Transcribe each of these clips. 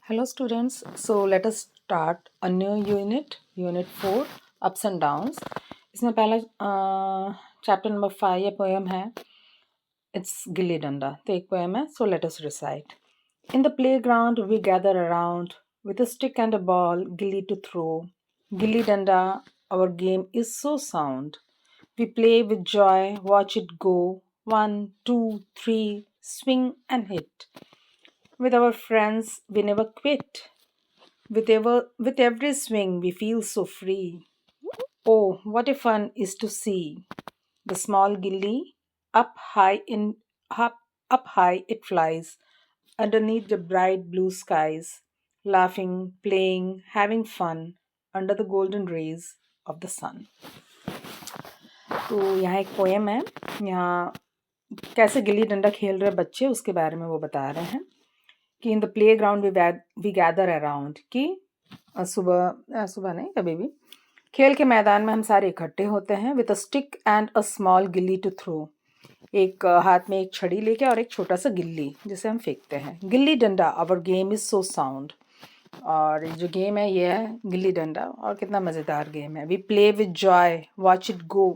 Hello students, so let us start a new unit 4 ups and downs. इसमें पहला chapter number 5 या poem है. It's gilli danda. तो एक पोएम है. So let us recite. In the playground we gather around with a stick and a ball, gilli to throw. Gilli danda, our game is so sound. We play with joy, watch it go. 1, 2, 3, swing and hit. With our friends we never quit. With every swing, we feel so free. Oh, what a fun is to see the small gilly up high it flies underneath the bright blue skies, laughing, playing, having fun under the golden rays of the sun. तो यहाँ एक poem है. यहाँ कैसे गिल्ली डंडा खेल रहे बच्चे उसके बारे में वो बता रहे हैं कि in the playground we gather around, कि सुबह नहीं कभी भी खेल के मैदान में हम सारे इकट्ठे होते हैं. With a stick and a small गिल्ली टू थ्रो, एक हाथ में एक छड़ी लेके और एक छोटा सा गिल्ली जिसे हम फेंकते हैं. Gilli danda our game is so sound, और जो गेम है ये है गिल्ली डंडा, और कितना मज़ेदार गेम है. We play with joy, watch it go,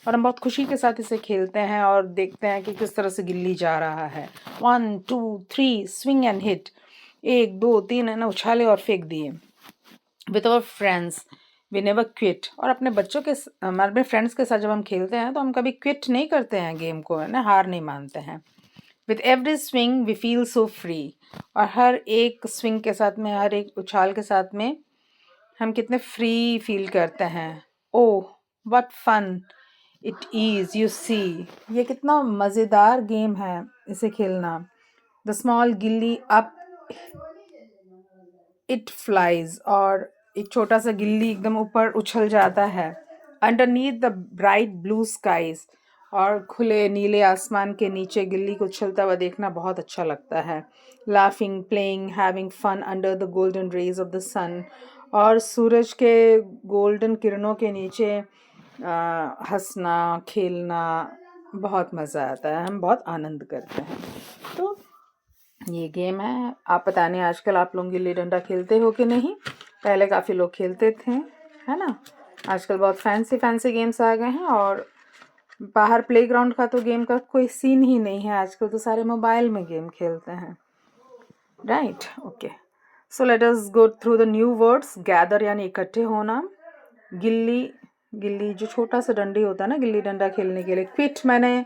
और हम बहुत खुशी के साथ इसे खेलते हैं और देखते हैं कि किस तरह से गिल्ली जा रहा है. 1, 2, 3 स्विंग एंड हिट, 1, 2, 3 है ना, उछाले और फेंक दिए. With our friends we never quit, और अपने फ्रेंड्स के साथ जब हम खेलते हैं तो हम कभी क्विट नहीं करते हैं गेम को, है ना, हार नहीं मानते हैं. With every swing we feel so free, और हर एक स्विंग के साथ में, हर एक उछाल के साथ में हम कितने फ्री फील करते हैं. Oh what fun it is you see, ये कितना मज़ेदार गेम है इसे खेलना. The small gilli up it flies, और एक छोटा सा गिल्ली एकदम ऊपर उछल जाता है. Underneath the bright blue skies, और खुले नीले आसमान के नीचे गिल्ली को उछलता हुआ देखना बहुत अच्छा लगता है. Laughing, playing, having fun under the golden rays of the sun, और सूरज के गोल्डन किरणों के नीचे हंसना, खेलना बहुत मज़ा आता है. हम बहुत आनंद करते हैं. तो ये गेम है. आप पता नहीं आजकल आप लोग गिल्ली डंडा खेलते हो कि नहीं. पहले काफ़ी लोग खेलते थे, है ना. आजकल बहुत फैंसी गेम्स आ गए हैं, और बाहर प्लेग्राउंड का तो गेम का कोई सीन ही नहीं है. आजकल तो सारे मोबाइल में गेम खेलते हैं. Right, okay. So let us go through the new words. Gather यानी इकट्ठे होना. गिल्ली जो छोटा सा डंडी होता है ना गिल्ली डंडा खेलने के लिए. क्विट मैंने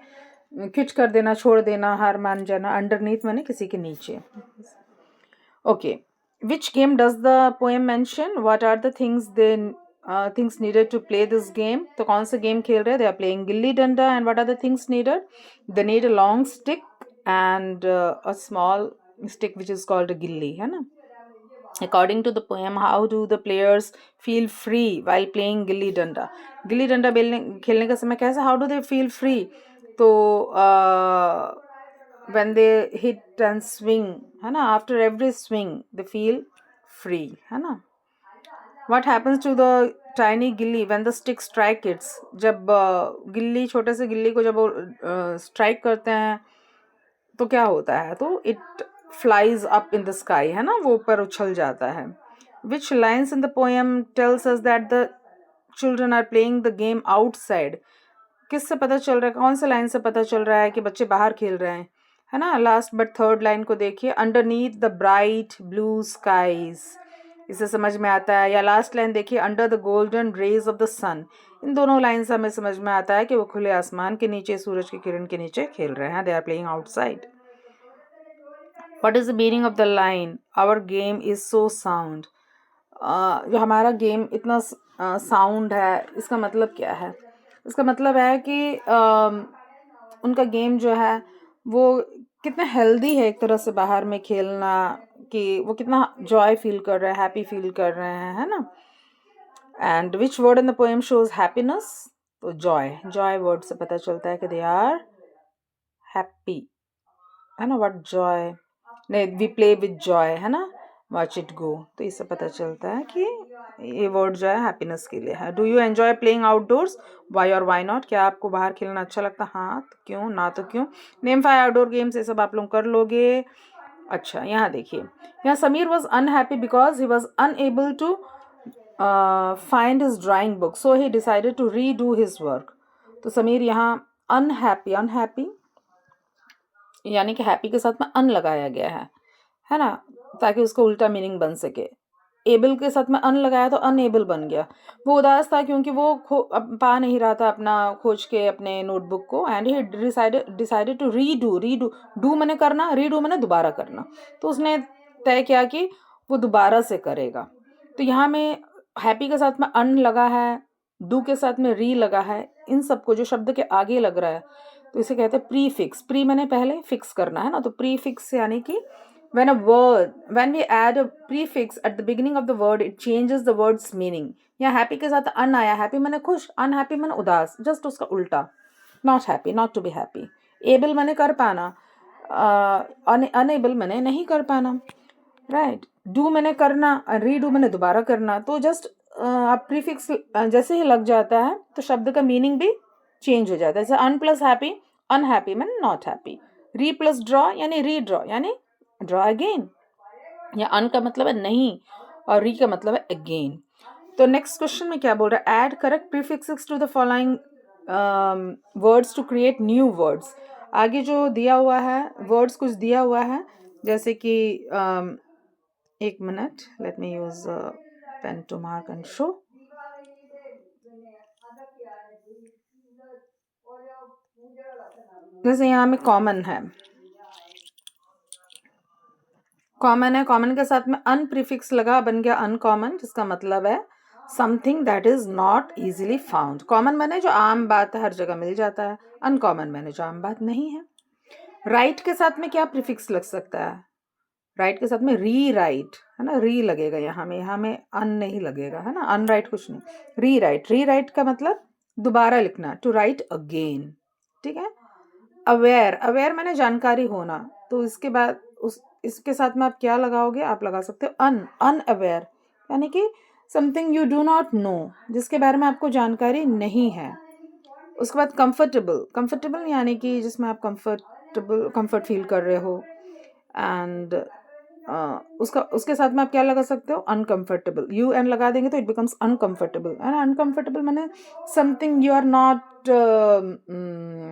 क्विट कर देना, छोड़ देना, हार मान जाना. अंडरनीथ मैंने किसी के नीचे. Okay. Which game does the poem mention? What are the things needed to play this game? तो कौन सा गेम खेल रहे हैं? They are playing gilli danda. And what are the things needed? They need a long stick and a small stick which is called a गिल्ली, है ना. According to the poem, how do the players feel free while playing gilli danda? Gilli danda खेलने का समय कैसा? How do they feel free? तो when they hit and swing, है ना, after every swing they feel free, है ना. What happens to the tiny गिल्ली when the stick strike it? जब गिल्ली, छोटे से गिल्ली को जब स्ट्राइक करते हैं तो क्या होता है? तो it flies up in the sky, है ना, वो ऊपर उछल जाता है. Which lines in the poem tells us that the children are playing the game outside? किससे पता चल रहा है, कौन से लाइन से पता चल रहा है कि बच्चे बाहर खेल रहे हैं, है ना. लास्ट बट थर्ड लाइन को देखिए. Underneath the bright blue skies, इसे समझ में आता है. या लास्ट लाइन देखिए, under the golden rays of the sun. इन दोनों लाइन से हमें समझ में आता है कि वो खुले आसमान के नीचे, सूरज की किरण के नीचे खेल रहे हैं. They are playing outside. What is the meaning of the line? Our game is so sound. जो हमारा गेम इतना साउंड है, इसका मतलब क्या है? इसका मतलब है कि उनका गेम जो है वो कितना हेल्दी है एक तरह से बाहर में खेलना, कि वो कितना जॉय फील कर रहे हैं, हैप्पी फील कर रहे हैं, है ना. And which word in the poem shows happiness? तो जॉय वर्ड से पता चलता है कि दे आर हैप्पी, है ना. व्हाट जॉय, नहीं, वी प्ले विद जॉय, है ना. वॉच इट गो, तो इससे पता चलता है कि ये वर्ड जो है हैप्पीनेस के लिए है. Do you enjoy playing outdoors? Why or why not, क्या आपको बाहर खेलना अच्छा लगता है? हाँ तो क्यों, ना तो क्यों. नेम 5 आउटडोर गेम्स, ये सब आप लोग कर लोगे. अच्छा, यहाँ देखिए, यहाँ Sameer was unhappy because he was unable to find his drawing book, so he decided to redo his work. तो समीर यहाँ अनहैप्पी, अनहैप्पी यानी कि हैप्पी के साथ में अन लगाया गया है ना, ताकि उसको उल्टा मीनिंग बन सके। एबल के साथ में अन लगाया तो अनएबल बन गया। वो उदास था क्योंकि वो पा नहीं रहा था अपना खोज के अपने नोटबुक को, and he decided to redo. Do मैंने करना, रीडू मैंने दोबारा करना। तो उसने तय किया कि वो दोबारा से करेगा। तो यहाँ में हैप्पी के साथ में अन लगा है, डू के साथ में री लगा है, इन सबको जो शब्द के आगे लग रहा है तो इसे कहते हैं प्रीफिक्स। प्री मैंने पहले फिक्स करना है ना, तो प्रीफिक्स यानी कि when we add a prefix at the beginning of the word, it changes the word's meaning. यहाँ हैप्पी के साथ अन आया, हैप्पी मैंने खुश, अनहैप्पी मैंने उदास, जस्ट उसका उल्टा। Not happy, not to be happy. Able मैंने कर पाना, अनएबल मैंने नहीं कर पाना, राइट। डू मैंने करना, रीडू मैंने दोबारा करना। तो जस्ट आप प्रीफिक्स जैसे ही लग जाता है तो शब्द का मीनिंग भी चेंज हो जाता है। जैसे अन प्लस हैप्पी, अनहैप्पी मैंने नॉट हैप्पी। री प्लस ड्रॉ यानी रीड्रॉ यानी ड्रॉ अगेन। या अन का मतलब है नहीं और री का मतलब है अगेन। तो नेक्स्ट क्वेश्चन में क्या बोल रहा है, add correct prefixes to the following words to create new words. आगे जो दिया हुआ है वर्ड्स कुछ दिया हुआ है, जैसे कि एक minute, let me use pen to mark and show. जैसे यहाँ में कॉमन है, कॉमन है, कॉमन के साथ में अन प्रीफिक्स लगा, बन गया अनकॉमन, जिसका मतलब है something that is not easily found. Common मैंने जो आम बात है, हर जगह मिल जाता है, अनकॉमन मैंने जो आम बात नहीं है। राइट के साथ में क्या प्रीफिक्स लग सकता है, राइट के साथ में री राइट है ना, री लगेगा यहाँ में अन नहीं लगेगा, है ना, अनराइट कुछ नहीं, री राइट। री राइट का मतलब दोबारा लिखना, टू राइट अगेन, ठीक है। अवेयर, अवेयर मैंने जानकारी होना, तो इसके बाद इसके साथ में आप क्या लगाओगे, आप लगा सकते हो अनअवेयर यानी कि something you do not know, जिसके बारे में आपको जानकारी नहीं है। उसके बाद कंफर्टेबल, कंफर्टेबल यानी कि जिसमें आप कंफर्ट फील कर रहे हो, एंड उसके साथ में आप क्या लगा सकते हो, अनकंफर्टेबल। यू एन लगा देंगे तो इट बिकम्स अनकंफर्टेबल, है ना। अनकंफर्टेबल मैंने something you are not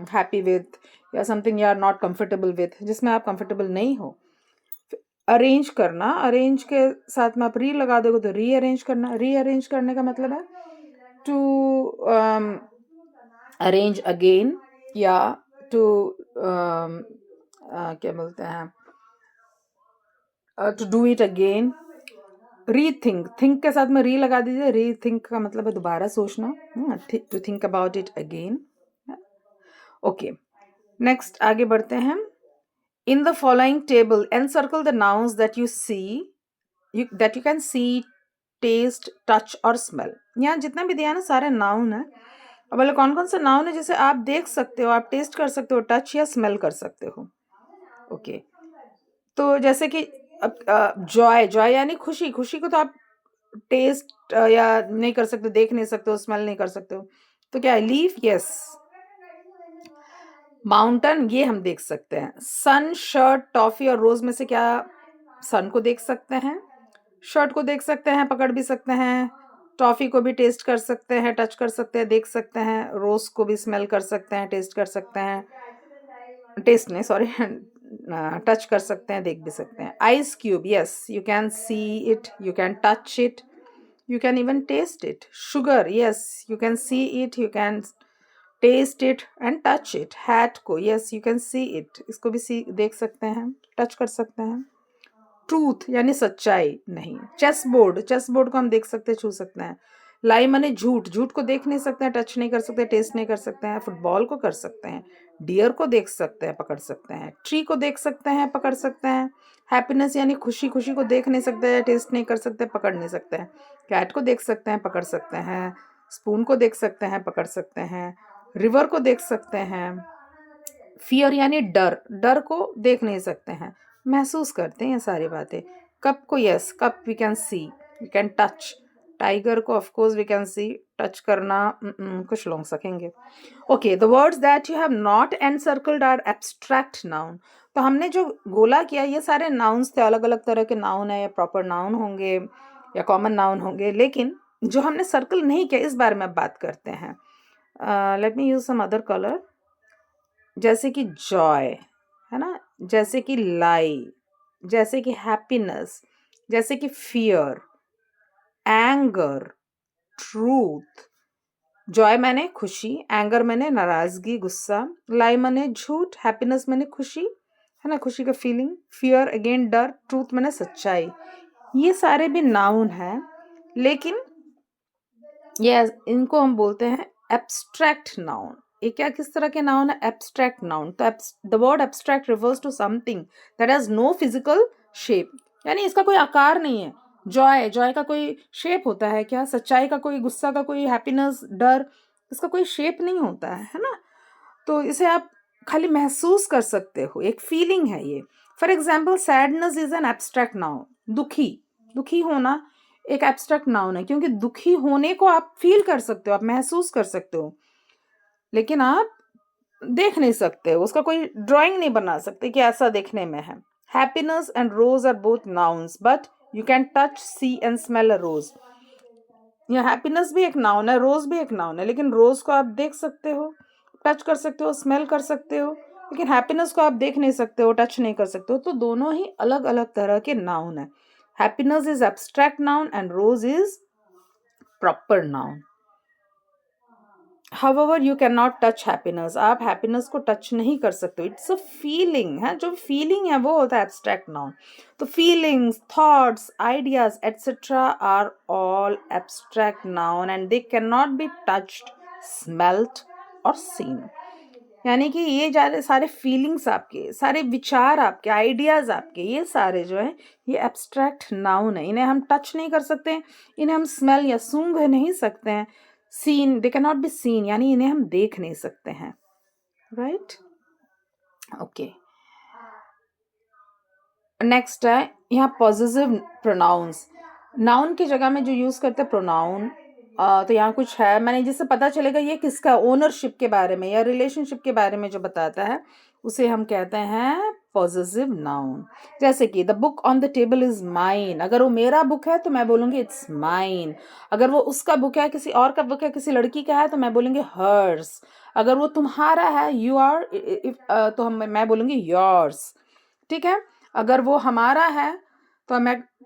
happy with, या something you are not comfortable with, जिसमें आप कंफर्टेबल नहीं हो। अरेंज करना, अरेंज के साथ में आप री लगा दोगे तो रीअरेंज करना। रीअरेंज करने का मतलब है टू अरेंज अगेन, या टू क्या बोलते हैं, to do it again. Rethink, think के साथ में री लगा दीजिए, रीथिंक का मतलब है दोबारा सोचना, to think about it again. Okay, next आगे बढ़ते हैं। In the following table encircle the nouns that you see, that you can see, taste, touch और स्मेल। यहाँ जितना भी दिया है ना सारे नाउन है। अब बोले कौन कौन से नाउन है जिसे आप देख सकते हो, आप टेस्ट कर सकते हो, टच या स्मेल कर सकते हो। ओके, तो जैसे कि जॉय, जॉय यानी खुशी, खुशी को तो आप टेस्ट या नहीं कर सकते, देख नहीं सकते हो, स्मेल नहीं कर सकते हो, तो क्या है, लीफ, यस। माउंटेन, ये हम देख सकते हैं। सन, शर्ट, टॉफी और रोज में से क्या सन को देख सकते हैं, शर्ट को देख सकते हैं, पकड़ भी सकते हैं, टॉफी को भी टेस्ट कर सकते हैं, टच कर सकते हैं, देख सकते हैं, रोज को भी स्मेल कर सकते हैं, टेस्ट कर सकते हैं, टेस्ट नहीं सॉरी टच कर सकते हैं, देख भी सकते हैं। Ice cube, yes, you can see it, you can touch it, you can even taste it. Sugar, yes, you can see it, you can taste it and touch it. Hat को, yes, you can see it, इसको भी see देख सकते हैं, touch कर सकते हैं। Truth यानी सच्चाई नहीं। चेस बोर्ड, चेस बोर्ड को हम देख सकते हैं, छू सकते हैं। लाई माने झूठ, झूठ को देख नहीं सकते हैं, टच नहीं कर सकते, टेस्ट नहीं कर सकते हैं। फुटबॉल को कर सकते हैं, डियर को देख सकते हैं, पकड़ सकते हैं। ट्री को देख सकते हैं, पकड़ सकते हैं। हैप्पीनेस यानी खुशी, खुशी को देख नहीं सकते हैं, टेस्ट नहीं कर सकते, पकड़ नहीं सकते हैं। कैट को देख सकते हैं, पकड़ सकते हैं। स्पून को देख सकते हैं, पकड़ सकते हैं। रिवर को देख सकते हैं। फियर यानी डर, डर को देख नहीं सकते हैं, महसूस करते हैं ये सारी बातें। कप को, yes, cup we can see, we can touch. Tiger को of course we can see, touch करना कुछ लोग सकेंगे. Okay, the words that you have not encircled are abstract noun. तो हमने जो गोला किया ये सारे नाउन्स थे, अलग अलग तरह के नाउन है, या प्रॉपर नाउन होंगे या कॉमन नाउन होंगे, लेकिन जो हमने सर्कल नहीं किया इस बारे में अब बात करते हैं. Let me use some other colour. जैसे कि जॉय है ना, जैसे कि लाई, जैसे कि हैप्पीनेस, जैसे कि फियर, एंगर, ट्रूथ. जॉय मैंने खुशी, एंगर मैंने नाराजगी गुस्सा, लाई मैंने झूठ, हैप्पीनेस मैंने खुशी है ना, खुशी का फीलिंग, फियर अगेन डर, ट्रूथ मैंने सच्चाई. ये सारे भी नाउन हैं, लेकिन ये इनको हम बोलते हैं एब्स्ट्रैक्ट नाउन. ये क्या किस तरह के नाउन है? Abstract noun. तो the word abstract refers to something that has no physical shape, यानी इसका कोई आकार नहीं है. जॉय, जॉय का कोई शेप होता है क्या? सच्चाई का कोई, गुस्सा का कोई, हैप्पीनेस, डर, इसका कोई शेप नहीं होता है ना. तो इसे आप खाली महसूस कर सकते हो, एक फीलिंग है ये. For example sadness is an abstract noun. दुखी, दुखी होना एक एब्स्ट्रैक्ट नाउन है, क्योंकि दुखी होने को आप फील कर सकते हो, आप महसूस कर सकते हो, लेकिन आप देख नहीं सकते, उसका कोई ड्राइंग नहीं बना सकते कि ऐसा देखने में है. Happiness and rose are both nouns, but you can touch, see and smell a rose. यह हैप्पीनेस भी एक नाउन है, रोज भी एक नाउन है, लेकिन रोज को आप देख सकते हो, टच कर सकते हो, स्मेल कर सकते हो, लेकिन हैप्पीनेस को आप देख नहीं सकते हो, टच नहीं कर सकते हो. तो दोनों ही अलग अलग तरह के नाउन है. Happiness is abstract noun and rose is proper noun. However, you cannot touch happiness. आप happiness को touch नहीं कर सकते. It's a feeling है, जो feeling है वो होता है abstract noun. तो feelings, thoughts, ideas, etc. are all abstract noun and they cannot be touched, smelt or seen. यानी कि ये सारे फीलिंग्स आपके, सारे विचार आपके, आइडियाज आपके, ये सारे जो है ये एब्स्ट्रैक्ट नाउन है. इन्हें हम टच नहीं कर सकते, इन्हें हम स्मेल या सूंघ नहीं सकते हैं. Seen, they can not be seen, यानी इन्हें हम देख नहीं सकते हैं. Right, okay. नेक्स्ट है यहाँ पॉजेसिव प्रोनाउंस. नाउन की जगह में जो यूज करते हैं प्रोनाउन, तो यहाँ कुछ है, मैंने जिससे पता चलेगा ये किसका, ओनरशिप के बारे में या रिलेशनशिप के बारे में जो बताता है उसे हम कहते हैं पॉजेसिव नाउन. जैसे कि the book on the table is mine. अगर वो मेरा बुक है तो मैं बोलूंगी इट्स माइन. अगर वो उसका बुक है, किसी और का बुक है, किसी लड़की का है, तो मैं बोलूंगी हर्स. अगर वो तुम्हारा है, यू आर, तो मैं बोलूंगी योर्स. ठीक है. अगर वो हमारा है तो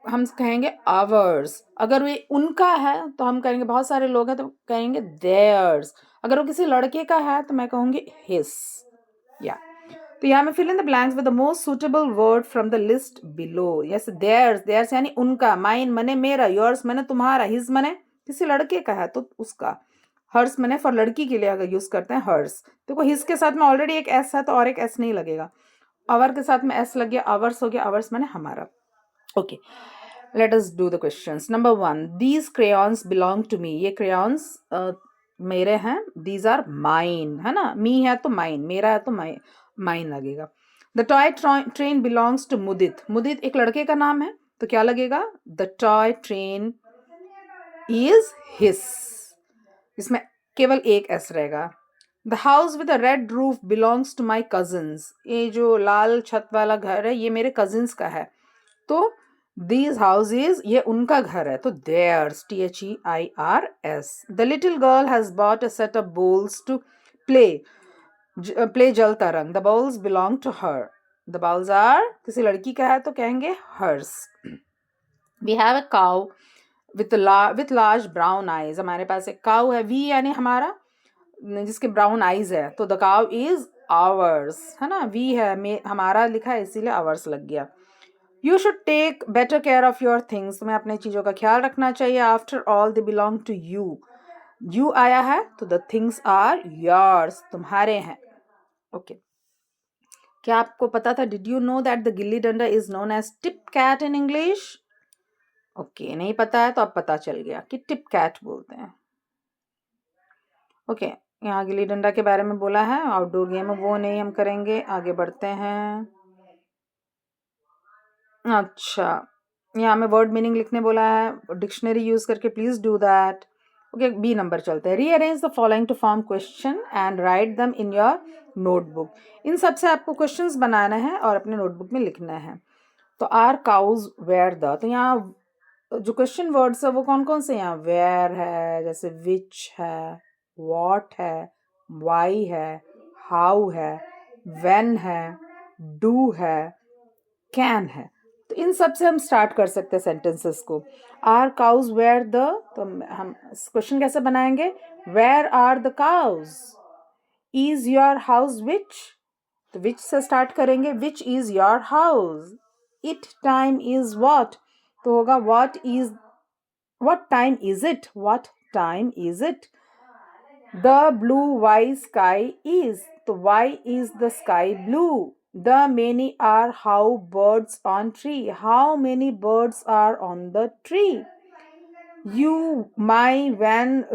हम कहेंगे आवर्स. अगर वो उनका है तो हम कहेंगे, बहुत सारे लोग हैं तो कहेंगे देयर्स. अगर वो किसी लड़के का है तो मैं कहूंगी हिस. या तो यहाँ मैं fill in the blanks with the most suitable word from the list below. Yes, theirs, theirs यानी उनका, माइन मने मेरा, योर्स मने तुम्हारा, हिज मने किसी लड़के का है तो उसका, हर्स मने फॉर लड़की के लिए अगर यूज करते हैं हर्स. देखो हिज के साथ में ऑलरेडी एक एस है तो और एक एस नहीं लगेगा. आवर के साथ में एस लग गया, आवर्स हो गया, आवर्स मैंने हमारा. Okay, let us do the questions. Number 1, these crayons belong to me. ये क्रेयॉन्स मेरे हैं. दीज आर माइन है ना, मी है तो माइन, मेरा है तो माइन लगेगा. The toy train belongs to Mudit. Mudit एक लड़के का नाम है तो क्या लगेगा? The toy train is his. इसमें केवल एक एस रहेगा. The house with a red roof belongs to my cousins. ये जो लाल छत वाला घर है ये मेरे कजिन्स का है, तो दीज हाउसेज ये उनका घर है, तो theirs, THEIRS. The little girl has bought a set of bowls to play jal tarang. The bowls belong to her. The bowls are किसी लड़की का है तो कहेंगे hers. We have a cow with large brown eyes. हमारे पास एक काउ है, वी यानी हमारा, जिसके ब्राउन आईज है, तो द काउ इज आवर्स है ना. वी है, हमारा लिखा है इसीलिए आवर्स लग गया. You should take better care of your things. तुम्हें अपने चीजों का ख्याल रखना चाहिए. After all they belong to you. You आया है तो द थिंग्स आर योर्स, तुम्हारे हैं. ओके, क्या आपको पता था? Did you know that the gilli danda is known as tip cat in English? Okay, नहीं पता है तो अब पता चल गया कि टिप कैट बोलते हैं. ओके, यहाँ गिल्ली डंडा के बारे में बोला है, आउटडोर गेम है वो नहीं हम करेंगे. आगे बढ़ते हैं. अच्छा, यहाँ में वर्ड मीनिंग लिखने बोला है, डिक्शनरी यूज करके please do that. Okay, B number चलते हैं। Rearrange the following to form question and write them in your notebook. इन सब से आपको क्वेश्चंस बनाना है और अपने नोटबुक में लिखना है। तो आर काउज वेयर द, तो यहाँ जो क्वेश्चन वर्ड्स है वो कौन कौन से, यहाँ वेयर है, जैसे विच है, वॉट है, वाई है, हाउ है, व्हेन है, डू है, कैन है। तो इन सब से हम स्टार्ट कर सकते हैं सेंटेंसेस को। आर काउज वेयर द, तो हम क्वेश्चन कैसे बनाएंगे, where are the cows, is your house which, तो विच से स्टार्ट करेंगे, which is your house, it time is what, तो होगा what time is it, what time is it. The blue why sky is, तो why is the sky blue. The many are how birds on tree. How many birds are on the tree? You, my, when,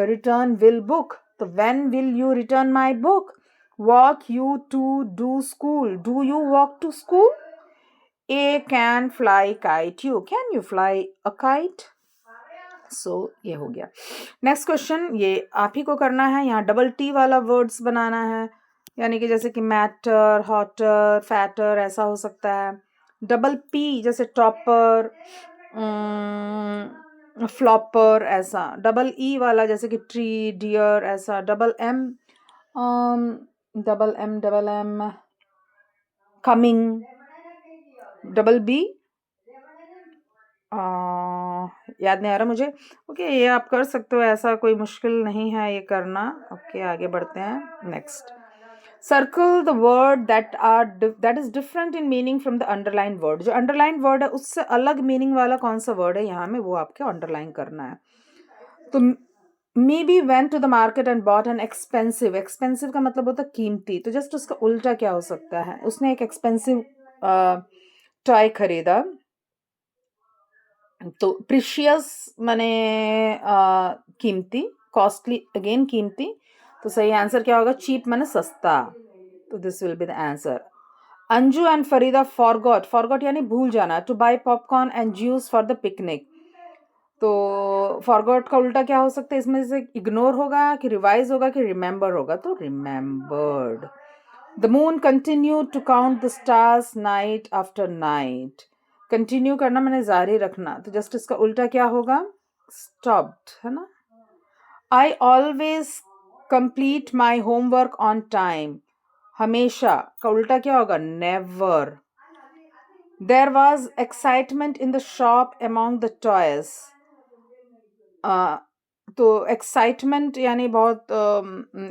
return will book. So when will you return my book? Walk you to do school. Do you walk to school? A can fly kite. You, can you fly a kite? सो ये हो गया। Next question ये आप ही को करना है। यहाँ double T वाला वर्ड्स बनाना है, यानी कि जैसे कि मैटर, हॉटर, फैटर ऐसा हो सकता है। डबल पी जैसे टॉपर, फ्लॉपर ऐसा। डबल ई वाला जैसे कि ट्री, डियर ऐसा। Double M coming. Double B याद नहीं आ रहा मुझे। ओके, ये आप कर सकते हो, ऐसा कोई मुश्किल नहीं है ये करना। ओके, आगे बढ़ते हैं। Next, circle the word that is different in meaning from the underline word. जो अंडरलाइन वर्ड है उससे अलग मीनिंग वाला कौन सा वर्ड है यहाँ में, वो आपके अंडरलाइन करना है। तो maybe went to the market and bought an expensive. Expensive का मतलब होता है कीमती, तो जस्ट उसका उल्टा क्या हो सकता है, उसने एक एक्सपेंसिव टॉय खरीदा। तो प्रीशियस माने कीमती, कॉस्टली अगेन कीमती। तो सही आंसर क्या होगा, चीप माने सस्ता। तो this will be the answer. Anju and Farida forgot, forgot यानी भूल जाना, to buy popcorn and juice for the picnic. तो फॉरगॉट का उल्टा क्या हो सकता है, इसमें से इग्नोर होगा कि रिवाइज होगा कि रिमेंबर होगा, तो remembered. The moon continue to count the stars night after night. Continue करना मैंने जारी रखना, तो जस्ट इसका उल्टा क्या होगा, स्टॉप्ड, है ना। I always complete my homework on time. हमेशा का उल्टा क्या होगा, never. There was excitement in the shop among the toys. तो एक्साइटमेंट यानी बहुत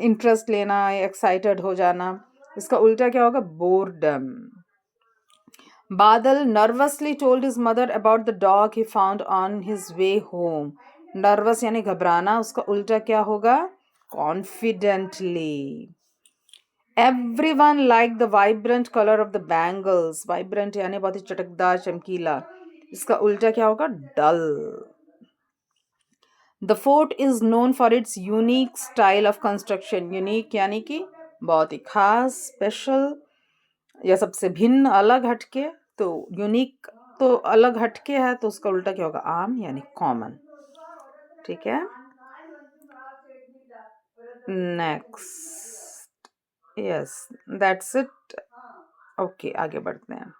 इंटरेस्ट लेना, एक्साइटेड हो जाना। इसका उल्टा क्या होगा, boredom. Badal nervously told his mother about the dog he found on his way home. Nervous यानी घबराना, उसका उल्टा क्या होगा, confidently. Everyone like the vibrant colour of the bangles. Vibrant यानी बहुत ही चटकदार, चमकीला। इसका उल्टा क्या होगा, dull. The fort is known for its unique style of construction. Unique यानी कि बहुत ही खास, स्पेशल, या सबसे भिन्न, अलग, हटके। तो यूनिक तो अलग हटके है, तो उसका उल्टा क्या होगा, आम यानी कॉमन। ठीक है, next, yes that's it. Okay, आगे बढ़ते हैं।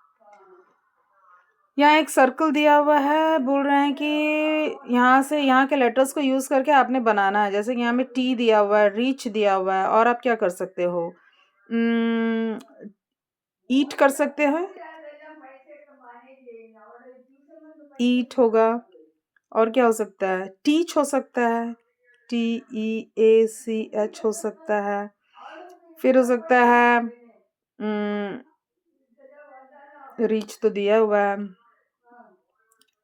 यहाँ एक सर्कल दिया हुआ है, बोल रहे हैं कि यहाँ से यहाँ के लेटर्स को यूज करके आपने बनाना है। जैसे कि यहाँ में टी दिया हुआ है, रीच दिया हुआ है, और आप क्या कर सकते हो, ईट कर सकते हो, ईट होगा। और क्या हो सकता है, टीच हो सकता है, TEACH हो सकता है। फिर हो सकता है रीच तो दिया हुआ है,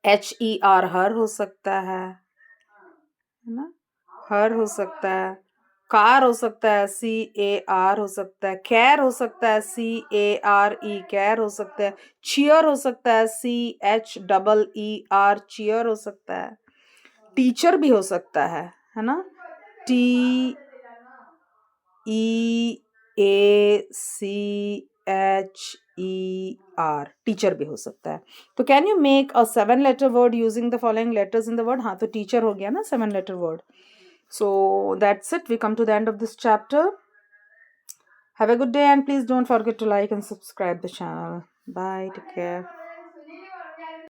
HER, हर हो सकता है ना, हर हो सकता है। कार हो सकता है, CAR हो सकता है। कैर हो सकता है, CARE, कैर हो सकता है। चीयर हो सकता है, CHEER, चीयर हो सकता है। टीचर भी हो सकता है ना, TEACHER, टीचर भी हो सकता है. तो can you make a 7 letter word using the following letters in the word. हाँ, तो टीचर हो गया ना 7 letter word. So that's it. We come to the end of this chapter. Have a good day and please don't forget to like and subscribe the channel. Bye. Take care.